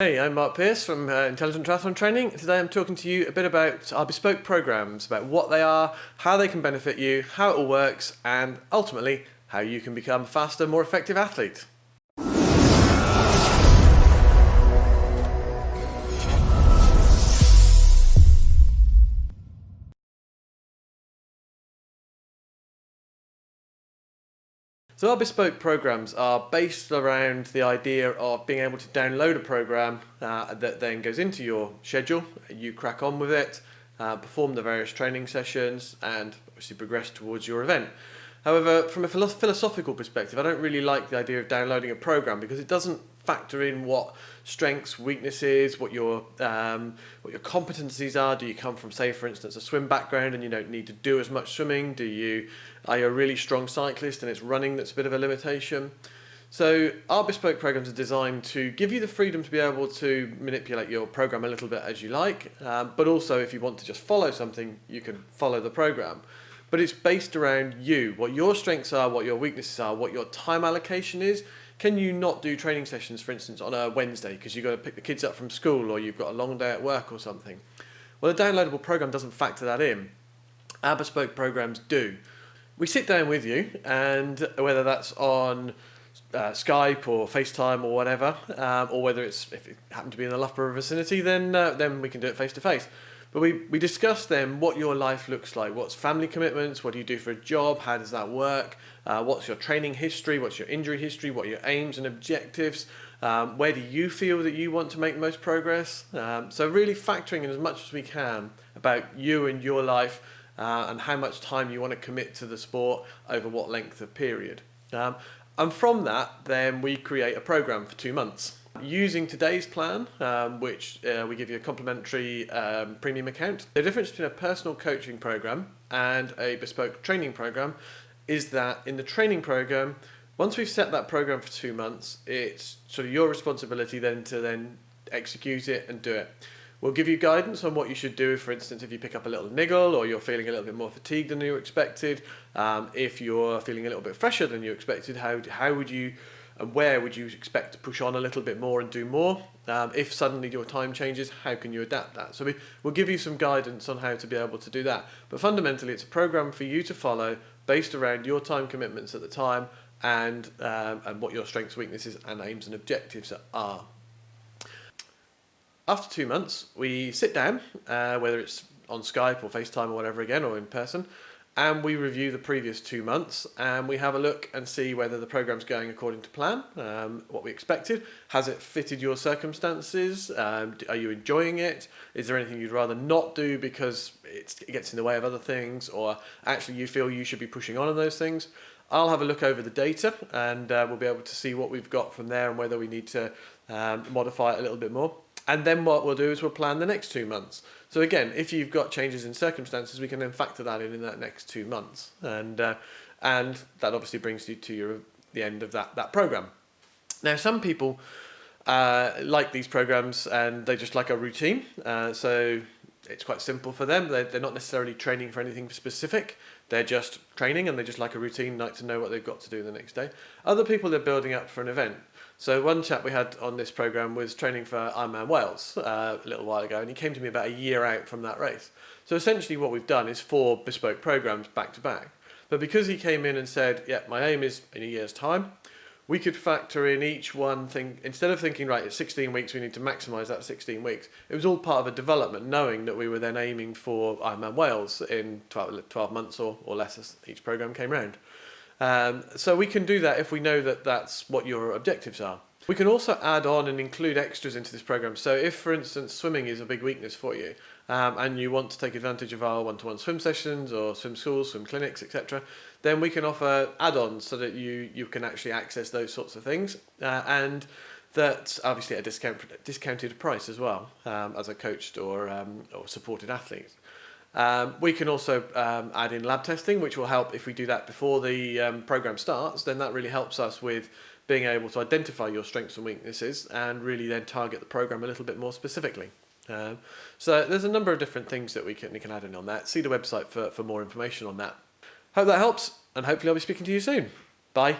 Hey, I'm Mark Pearce from Intelligent Triathlon Training. Today I'm talking to you a bit about our bespoke programs, about what they are, how they can benefit you, how it all works, and ultimately how you can become a faster, more effective athlete. So our bespoke programs are based around the idea of being able to download a program that then goes into your schedule. You crack on with it, perform the various training sessions, and obviously progress towards your event. However, from a philosophical perspective, I don't really like the idea of downloading a program because it doesn't factor in what strengths, weaknesses, what your competencies are. Do you come from, say, for instance, a swim background and you don't need to do as much swimming? Are you a really strong cyclist and it's running that's a bit of a limitation? So our bespoke programs are designed to give you the freedom to be able to manipulate your program a little bit as you like, but also if you want to just follow something, you can follow the program. But it's based around you, what your strengths are, what your weaknesses are, what your time allocation is. Can you not do training sessions, for instance, on a Wednesday because you've got to pick the kids up from school or you've got a long day at work or something? Well, a downloadable program doesn't factor that in. Our bespoke programs do. We sit down with you, and whether that's on Skype or FaceTime or whatever, or whether if it happened to be in the Loughborough vicinity, then we can do it face to face. But we discuss then what your life looks like. What's family commitments? What do you do for a job? How does that work? What's your training history? What's your injury history? What are your aims and objectives? Where do you feel that you want to make most progress? So really factoring in as much as we can about you and your life and how much time you want to commit to the sport over what length of period. And from that, then we create a program for 2 months. Using today's plan, which we give you a complimentary premium account. The difference between a personal coaching program and a bespoke training program is that in the training program, once we've set that program for 2 months, it's sort of your responsibility then to execute it and do it. We'll give you guidance on what you should do, for instance, if you pick up a little niggle or you're feeling a little bit more fatigued than you expected. If you're feeling a little bit fresher than you expected, how would you and where would you expect to push on a little bit more and do more? If suddenly your time changes, how can you adapt that? So we'll give you some guidance on how to be able to do that. But fundamentally, it's a program for you to follow based around your time commitments at the time and what your strengths, weaknesses, and aims and objectives are. After 2 months, we sit down, whether it's on Skype or FaceTime or whatever again, or in person, and we review the previous 2 months and we have a look and see whether the program's going according to plan, what we expected. Has it fitted your circumstances? Are you enjoying it? Is there anything you'd rather not do because it gets in the way of other things, or actually you feel you should be pushing on those things? I'll have a look over the data and we'll be able to see what we've got from there and whether we need to modify it a little bit more. And then what we'll do is we'll plan the next 2 months. So again, if you've got changes in circumstances, we can then factor that in that next 2 months. And that obviously brings you to the end of that program. Now, some people like these programs and they just like a routine. So it's quite simple for them. They're not necessarily training for anything specific. They're just training and they just like a routine, like to know what they've got to do the next day. Other people, they're building up for an event. So one chap we had on this program was training for Ironman Wales a little while ago, and he came to me about a year out from that race. So essentially what we've done is 4 bespoke programs back to back. But because he came in and said, yeah, my aim is in a year's time, we could factor in each one thing. Instead of thinking, right, it's 16 weeks, we need to maximise that 16 weeks. It was all part of a development, knowing that we were then aiming for Ironman Wales in 12 months or less as each program came round. So we can do that if we know that that's what your objectives are. We can also add on and include extras into this program. So if, for instance, swimming is a big weakness for you, and you want to take advantage of our one-to-one swim sessions or swim schools, swim clinics, etc., then we can offer add-ons so that you can actually access those sorts of things, and that's obviously at a discounted price as well, as a coached or supported athlete. We can also add in lab testing, which will help if we do that before the program starts. Then that really helps us with being able to identify your strengths and weaknesses and really then target the program a little bit more specifically. So there's a number of different things that we can add in on that. See the website for more information on that. Hope that helps, and hopefully I'll be speaking to you soon. Bye.